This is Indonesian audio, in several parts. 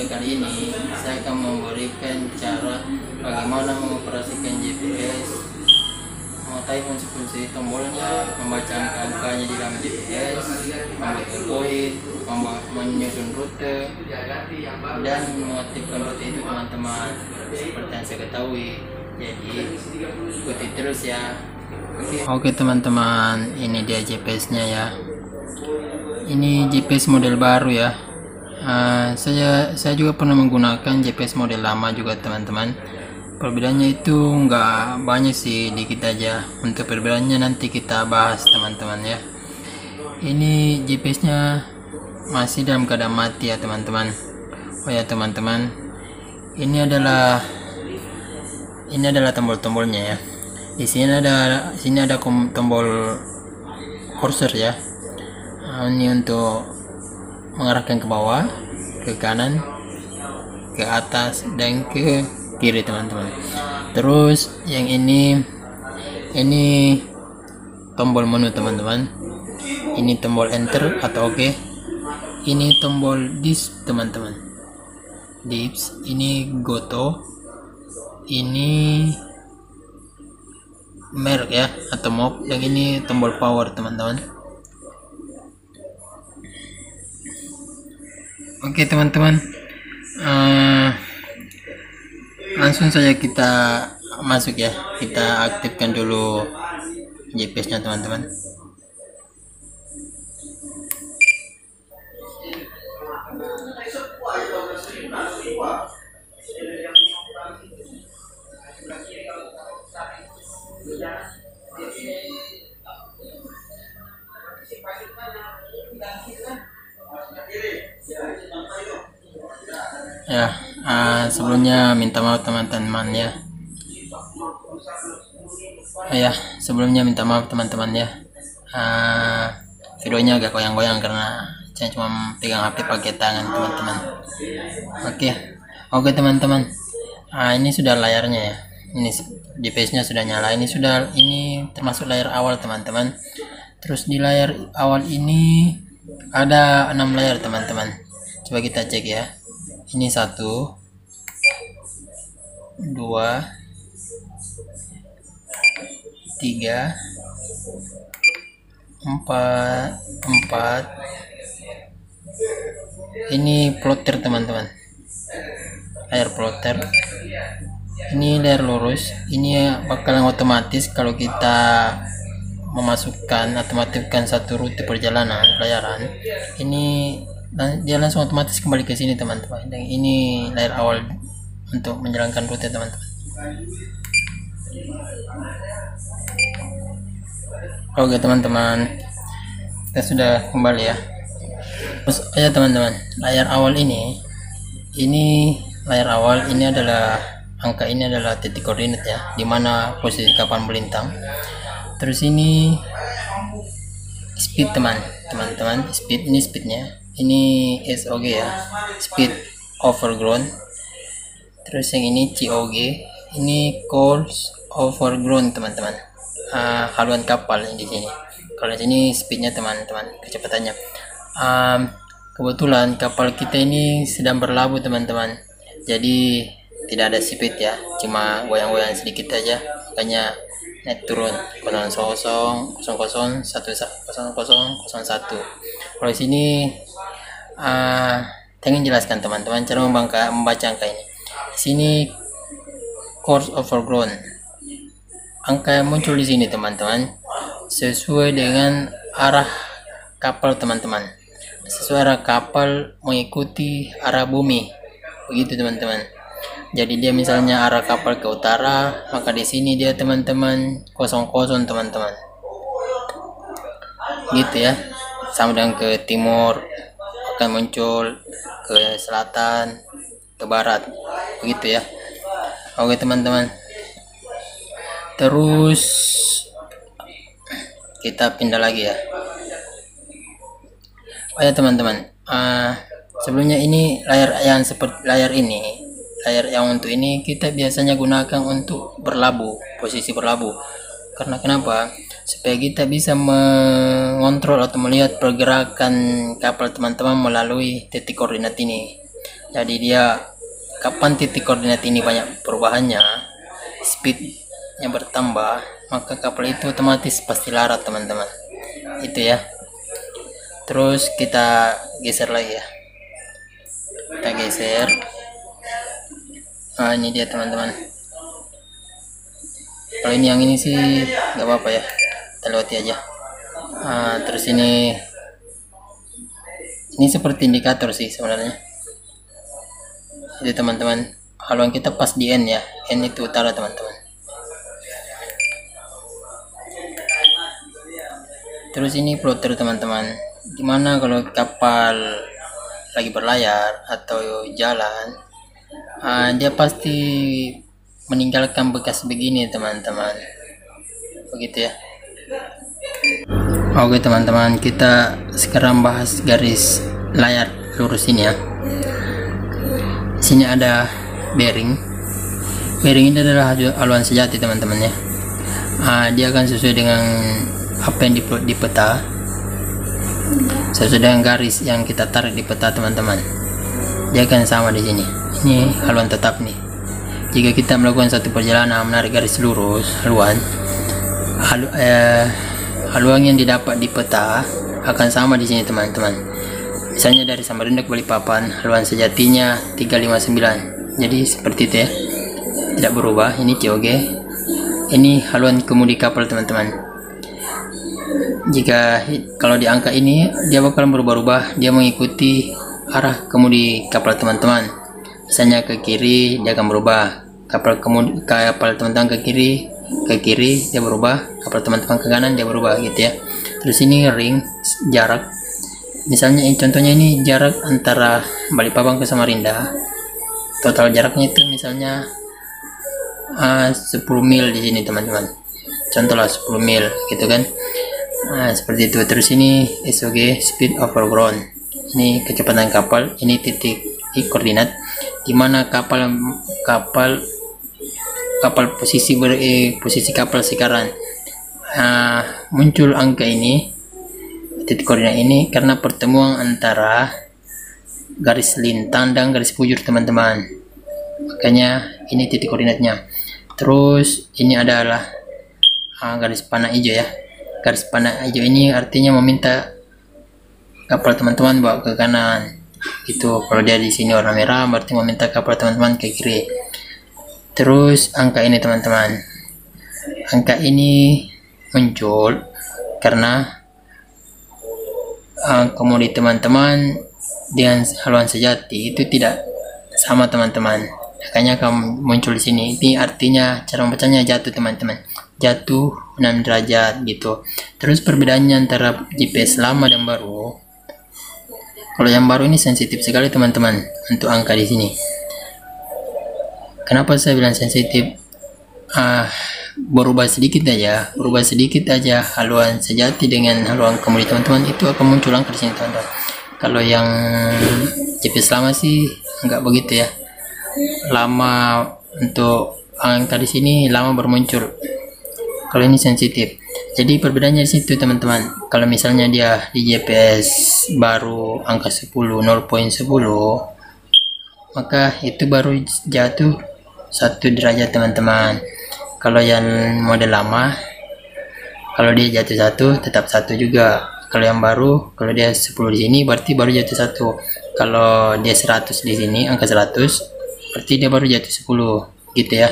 video kali ini saya akan memberikan cara bagaimana mengoperasikan GPS, mengetahui fungsi-fungsi tombolnya, membaca angka-angkanya di dalam GPS, membuat poin, menyusun rute, dan mengaktifkan rute itu teman-teman seperti yang saya ketahui. Jadi ikuti terus ya. Oke teman-teman, ini dia GPS-nya ya. Ini GPS model baru ya. Saya juga pernah menggunakan GPS model lama juga teman-teman. Perbedaannya itu nggak banyak sih, dikit aja. Untuk perbedaannya nanti kita bahas teman-teman ya. Ini GPS-nya masih dalam keadaan mati ya teman-teman. Oh ya teman-teman, ini adalah tombol-tombolnya ya. Di sini ada tombol cursor ya. Ini untuk mengarahkan ke bawah, ke kanan, ke atas, dan ke kiri teman-teman. Terus yang ini tombol menu teman-teman. Ini tombol enter atau oke. Ini tombol disk teman-teman. Disk ini goto. Ini merek ya atau mode, dan ini tombol power teman-teman. Oke teman-teman, langsung saja kita masuk ya. Kita aktifkan dulu GPS nya teman-teman. Ya, sebelumnya minta maaf teman-teman ya. Sebelumnya minta maaf teman-teman ya. Videonya agak goyang-goyang karena saya cuma pegang HP pakai tangan teman-teman. Oke teman-teman. Ini sudah layarnya ya. Ini GPS-nya sudah nyala. Ini termasuk layar awal teman-teman. Terus di layar awal ini ada 6 layar teman-teman. Coba kita cek ya. Ini 1, 2, 3, 4. Ini plotter teman-teman. Layar plotter. Ini layar lurus. Ini bakalan otomatis kalau kita memasukkan atau mengaktifkan satu rute perjalanan pelayaran. Ini dia langsung otomatis kembali ke sini teman-teman. Dan ini layar awal untuk menjalankan rute teman-teman. Oke teman-teman, kita sudah kembali ya. Terus ya teman-teman, layar awal ini layar awal ini adalah angka, ini adalah titik koordinat ya, dimana posisi kapal melintang. Terus ini speed teman-teman, speed, ini speednya. Ini SOG ya, speed overground. Terus yang ini COG, ini course overground teman-teman. Haluan kapal di sini. Kalau di sini speednya teman-teman, kecepatannya. Kebetulan kapal kita ini sedang berlabuh teman-teman, jadi tidak ada speed ya, cuma goyang-goyang sedikit aja, makanya naik turun 00 00 10 00 01. Kalau di sini ingin jelaskan teman-teman cara membaca angka ini. Di sini course overground, angka yang muncul di sini teman-teman sesuai dengan arah kapal teman-teman, sesuai arah kapal mengikuti arah bumi, begitu teman-teman. Jadi dia misalnya arah kapal ke utara, maka di sini dia teman-teman 00 teman-teman, gitu ya. Sama dengan ke timur akan muncul, ke selatan, ke barat, begitu ya. Oke teman-teman, terus kita pindah lagi ya. Oh ya teman-teman, sebelumnya ini layar yang seperti layar yang untuk ini kita biasanya gunakan untuk berlabuh, posisi berlabuh. Karena kenapa? Supaya kita bisa mengontrol atau melihat pergerakan kapal teman-teman melalui titik koordinat ini. Jadi dia kapan titik koordinat ini banyak perubahannya, speednya bertambah, maka kapal itu otomatis pasti larat teman-teman. Itu ya. Terus kita geser lagi ya, kita geser. Nah ini dia teman-teman. Kalau ini yang ini sih nggak apa-apa ya, kita lewati aja. Terus ini seperti indikator sih sebenarnya. Jadi teman-teman, haluan kita pas di N ya, N itu utara teman-teman. Terus ini plotter teman-teman, gimana kalau kapal lagi berlayar atau jalan, dia pasti meninggalkan bekas begini teman-teman, begitu ya. Oke teman-teman, kita sekarang bahas garis layar lurus ini ya. Sini ada bearing ini adalah haluan sejati teman-teman ya. Dia akan sesuai dengan apa yang di peta, sesuai dengan garis yang kita tarik di peta teman-teman. Dia akan sama di sini. Ini haluan tetap nih. Jika kita melakukan satu perjalanan menarik garis lurus haluan yang didapat di peta akan sama di sini teman-teman. Misalnya dari Samarinda ke Balikpapan, haluan sejatinya 359. Jadi seperti itu ya, tidak berubah. Ini COG, ini haluan kemudi kapal teman-teman. Kalau di angka ini dia bakal berubah-ubah, dia mengikuti arah kemudi kapal teman-teman. Misalnya ke kiri dia akan berubah, kapal teman-teman ke kiri dia berubah, kapal teman-teman ke kanan dia berubah gitu ya. Terus ini ring jarak, misalnya contohnya ini jarak antara Balikpapan ke Samarinda, total jaraknya itu misalnya 10 mil di sini teman-teman, contohlah 10 mil gitu kan. Seperti itu. Terus ini SOG, speed over ground, ini kecepatan kapal, ini titik koordinat dimana kapal posisi kapal sekarang. Muncul angka ini, titik koordinat ini, karena pertemuan antara garis lintang dan garis bujur teman-teman, makanya ini titik koordinatnya. Terus ini adalah garis panah hijau ya. Garis panah hijau ini artinya meminta kapal teman-teman bawa ke kanan gitu. Kalau dia di sini warna merah berarti meminta kapal teman-teman ke kiri. Terus angka ini teman-teman, angka ini muncul karena kemudi teman-teman dengan haluan sejati itu tidak sama teman-teman, makanya akan muncul di sini. Ini artinya cara membacanya jatuh teman-teman, jatuh 6 derajat gitu. Terus perbedaannya antara GPS lama dan baru, kalau yang baru ini sensitif sekali teman-teman untuk angka di sini. Kenapa saya bilang sensitif? Berubah sedikit aja haluan sejati dengan haluan kemudi teman-teman, itu akan muncul angka di sini teman-teman. Kalau yang GPS lama sih enggak begitu ya, lama untuk angka di sini lama bermuncul. Kalau ini sensitif. Jadi perbedaannya di situ teman-teman. Kalau misalnya dia di GPS baru angka 10 0.10, maka itu baru jatuh 1 derajat teman-teman. Kalau yang model lama, kalau dia jatuh 1 tetap 1 juga. Kalau yang baru, kalau dia 10 di sini berarti baru jatuh 1. Kalau dia 100 di sini, angka 100, berarti dia baru jatuh 10 gitu ya.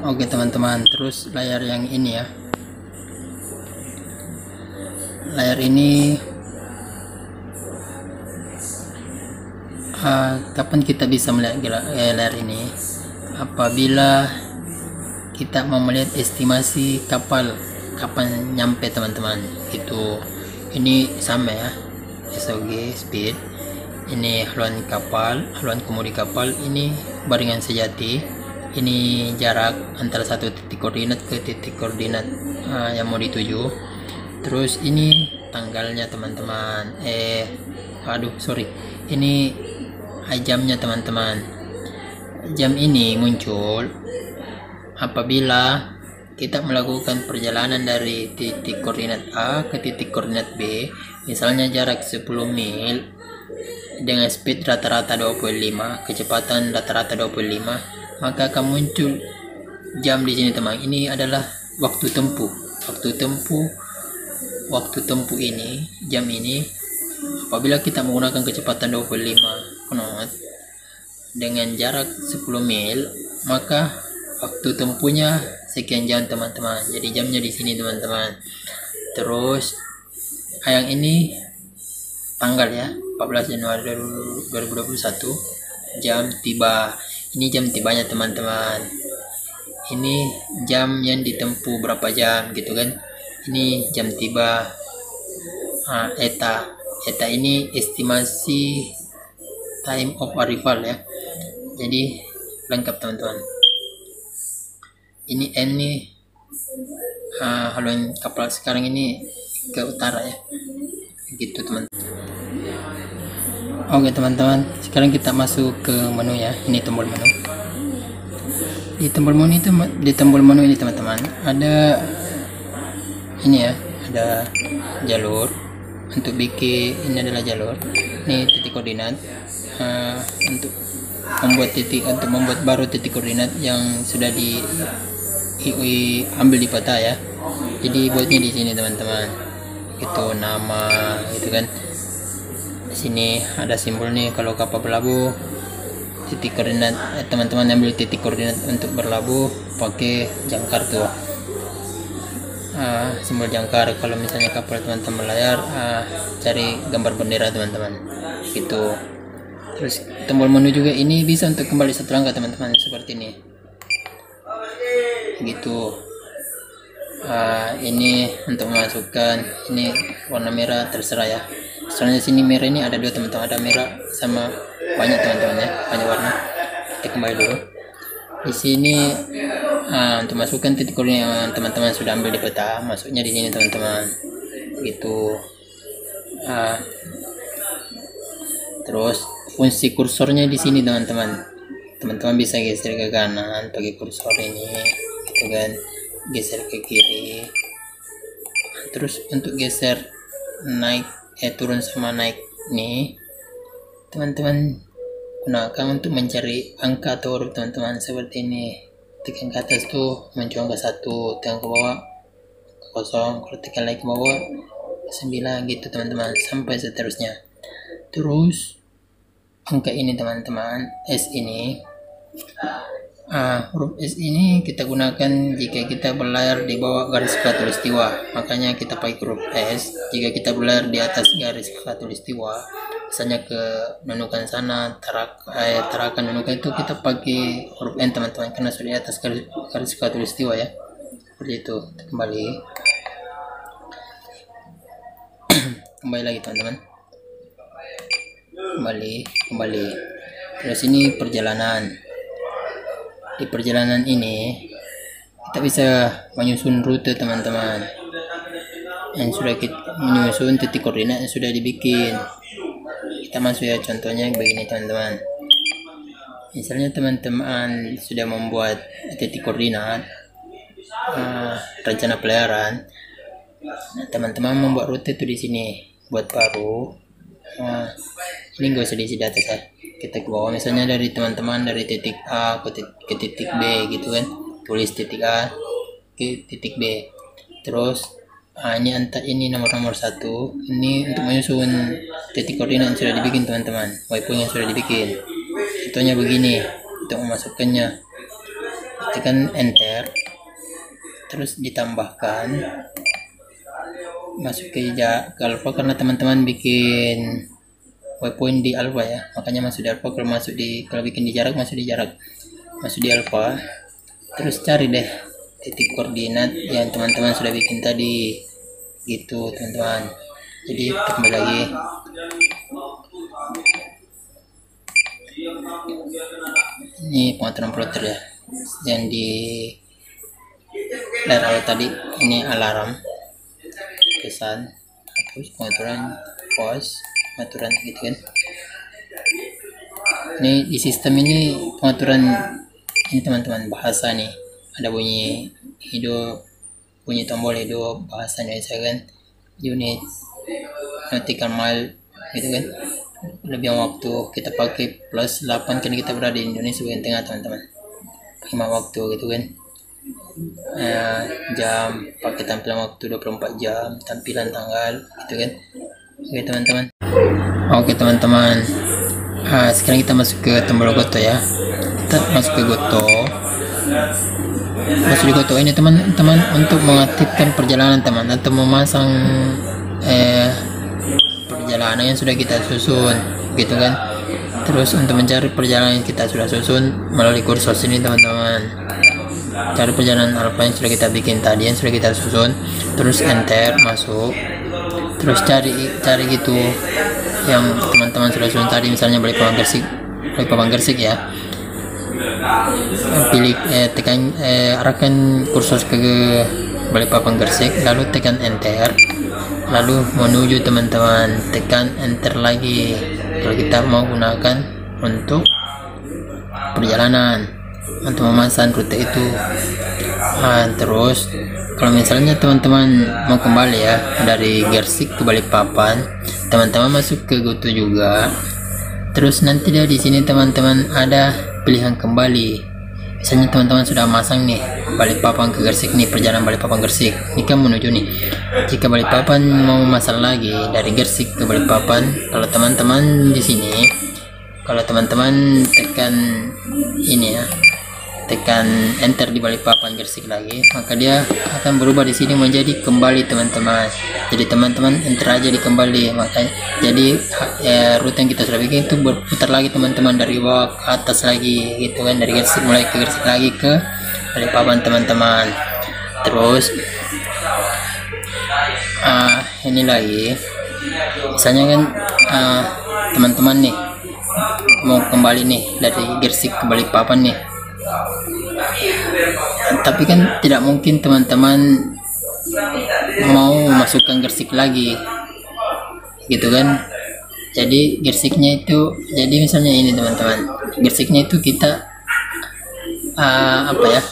Oke teman-teman, terus layar yang ini ya. Layar ini kapan kita bisa melihat layar ini? Apabila kita mau melihat estimasi kapal kapan nyampe teman-teman. Itu ini sama ya, SOG speed, ini haluan kapal, haluan kemudi kapal, ini baringan sejati, ini jarak antara satu titik koordinat ke titik koordinat yang mau dituju. Terus ini tanggalnya teman-teman, ini jamnya teman-teman. Jam ini muncul apabila kita melakukan perjalanan dari titik koordinat A ke titik koordinat B, misalnya jarak 10 mil, dengan speed rata-rata 25, kecepatan rata-rata 25, maka akan muncul jam di sini teman. Ini adalah waktu tempuh. Waktu tempuh ini, jam ini, apabila kita menggunakan kecepatan 25 knot dengan jarak 10 mil, maka waktu tempuhnya sekian jam teman-teman. Jadi jamnya di sini teman-teman. Terus yang ini tanggal ya, 14 Januari 2021, jam tiba. Ini jam tibanya teman-teman. Ini jam yang ditempuh berapa jam gitu kan. Ini jam tiba. Eta ini estimasi time of arrival ya. Jadi lengkap teman-teman. Ini N nih haluan kapal sekarang ini ke utara ya, gitu teman. Oke teman-teman, sekarang kita masuk ke menu ya. Ini tombol menu. Di tombol menu ini teman-teman ada ini ya, ada jalur untuk bikin. Ini adalah jalur. Ini titik koordinat untuk membuat baru titik koordinat yang sudah ambil di peta ya. Jadi buatnya di sini teman-teman. Itu nama gitu kan. Di sini ada simbol nih kalau kapal berlabuh. Titik koordinat teman-teman ambil titik koordinat untuk berlabuh pakai jangkar tuh. Simbol jangkar. Kalau misalnya kapal teman-teman berlayar, cari gambar bendera teman-teman. Gitu. Terus tombol menu juga ini bisa untuk kembali satu langkah teman-teman, seperti ini. Gitu. Ini untuk memasukkan, ini warna merah terserah ya. Soalnya sini merah ini ada dua teman-teman, ada merah sama banyak teman-teman ya, banyak warna. Kita kembali dulu. Di sini untuk masukkan titik koordinat yang teman-teman sudah ambil di peta, masuknya di sini teman-teman. Gitu. Terus fungsi kursornya di sini teman-teman. Teman-teman bisa geser ke kanan pakai kursor ini, gitu kan. Geser ke kiri. Terus untuk geser turun sama naik nih, teman-teman gunakan untuk mencari angka atau huruf teman-teman, seperti ini. Tekan ke atas tuh muncul angka 1, tekan ke bawah ke 0, kalau tekan lagi ke bawah 9, gitu teman-teman, sampai seterusnya. Terus angka ini teman-teman, S ini, huruf S ini kita gunakan jika kita berlayar di bawah garis khatulistiwa, makanya kita pakai huruf S. Jika kita berlayar di atas garis khatulistiwa, misalnya ke Nunukan sana, Tarakan Nunukan, itu kita pakai huruf N teman-teman, karena sudah di atas garis khatulistiwa ya. Seperti itu. Kembali lagi teman-teman. Kembali. Terus ini perjalanan. Di perjalanan ini kita bisa menyusun rute teman-teman, yang sudah kita menyusun titik koordinat yang sudah dibikin. Kita masuk ya, contohnya begini teman-teman. Misalnya teman-teman sudah membuat titik koordinat rencana pelayaran, teman-teman membuat rute itu di sini, buat baru. Ini gak usah diisi di atas ya, kita ke bawah. Misalnya dari teman-teman dari titik A ke titik B gitu kan, tulis titik A ke titik B. Terus ini nomor 1, ini untuk menyusun titik koordinat yang sudah dibikin teman-teman, waypoint yang sudah dibikin. Contohnya begini. Untuk memasukkannya tekan enter, terus ditambahkan, masuk ke alpha, karena teman-teman bikin waypoint di alpha ya, makanya masuk di alpha. Kalau bikin di jarak, masuk di alpha. Terus cari deh titik koordinat yang teman-teman sudah bikin tadi, gitu teman-teman. Jadi kita kembali lagi. Ini pengaturan plotter ya, yang di layar awal tadi. Ini alarm, pesan, terus pengaturan pause, pengaturan gitu kan. Ini di sistem ini pengaturan ini teman-teman, bahasa nih, ada bunyi hidup, bunyi tombol hidup, bahasa Indonesia kan, unit, nautical mile gitu kan. lebih waktu kita pakai plus 8 kan kita berada di Indonesia bagian tengah teman-teman, 5 waktu gitu kan. Jam pakai tampilan waktu 24 jam, tampilan tanggal gitu kan. Oke teman-teman. Oke teman-teman, sekarang kita masuk ke tombol Goto ya. Kita masuk ke Goto. Masuk di Goto ini teman-teman untuk mengaktifkan perjalanan teman, atau memasang perjalanan yang sudah kita susun gitu kan. Terus untuk mencari perjalanan yang kita sudah susun melalui kursus ini teman-teman, cari perjalanan apa yang sudah kita bikin tadi, yang sudah kita susun, terus enter, masuk, terus cari gitu yang teman-teman sudah susun tadi, misalnya Balikpapan Gresik ya. Pilih tekan arahkan kursus ke Balikpapan Gresik, lalu tekan enter, lalu menuju teman-teman, tekan enter lagi kalau kita mau gunakan untuk perjalanan, untuk memasang rute itu. Terus kalau misalnya teman-teman mau kembali ya dari Gresik ke Balikpapan, teman-teman masuk ke Goto juga. Terus nanti di sini teman-teman ada pilihan kembali. Misalnya teman-teman sudah masang nih Balikpapan ke Gresik nih, perjalanan Balikpapan Gresik ini kan menuju nih. Jika Balikpapan mau memasang lagi dari Gresik ke Balikpapan, kalau teman-teman di sini, kalau teman-teman tekan ini ya, tekan enter di Balikpapan Gresik lagi, maka dia akan berubah di sini menjadi kembali teman-teman. Jadi teman-teman enter aja di kembali, maka jadi rute yang kita sudah bikin itu berputar lagi teman-teman, dari bawah ke atas lagi gitu kan, dari Gresik mulai ke Gresik lagi ke Balikpapan teman-teman. Terus ini lagi, misalnya kan teman-teman nih mau kembali nih dari Gresik ke Balikpapan nih, tapi kan tidak mungkin teman-teman mau masukkan Gresik lagi gitu kan. Jadi Gresiknya itu, jadi misalnya ini teman-teman, Gresiknya itu kita apa ya,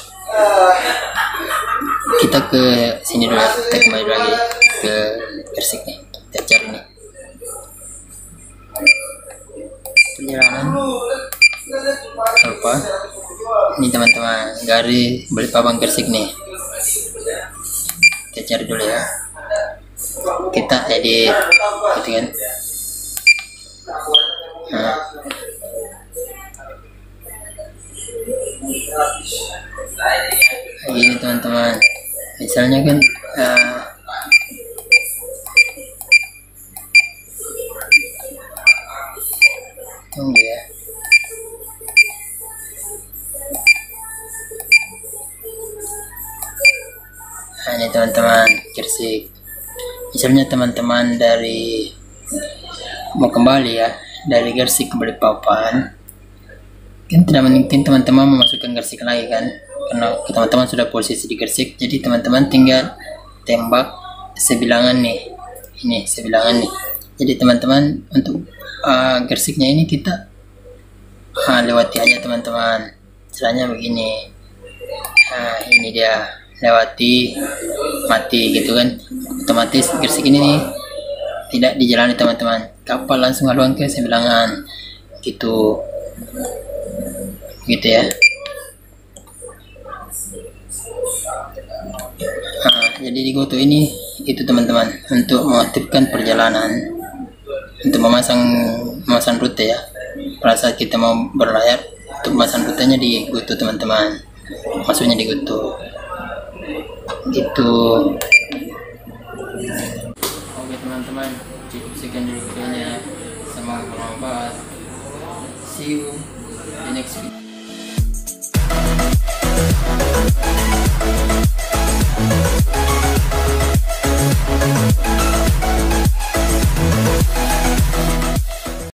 kita ke sini dulu, kita kembali lagi ke Gresik nih, kita cari nih perjalanan apa ini teman-teman, dari Balikpapan Gresik nih, kita cari dulu ya, kita edit gitu kan. Ini teman-teman, misalnya kan tunggu ya, ini teman-teman Gresik. Misalnya teman-teman dari mau kembali ya dari Gresik ke Balikpapan, kan tidak mungkin teman-teman memasukkan Gresik lagi kan, karena teman-teman sudah posisi di Gresik. Jadi teman-teman tinggal tembak sebilangan nih, ini sebilangan nih. Jadi teman-teman untuk Gresiknya ini kita lewati aja teman-teman, caranya begini. Ini dia, lewati, mati gitu kan, otomatis Gresik ini nih tidak dijalani teman-teman, kapal langsung haluan ke sebilangan gitu ya. Jadi di Goto ini itu teman-teman, untuk mengaktifkan perjalanan, untuk memasang rute ya. Pada saat kita mau berlayar, untuk memasang rutenya di Goto teman-teman, masuknya di Goto gitu. Oke teman-teman, cukup sekian dulu videonya, semoga bermanfaat. See you the next video.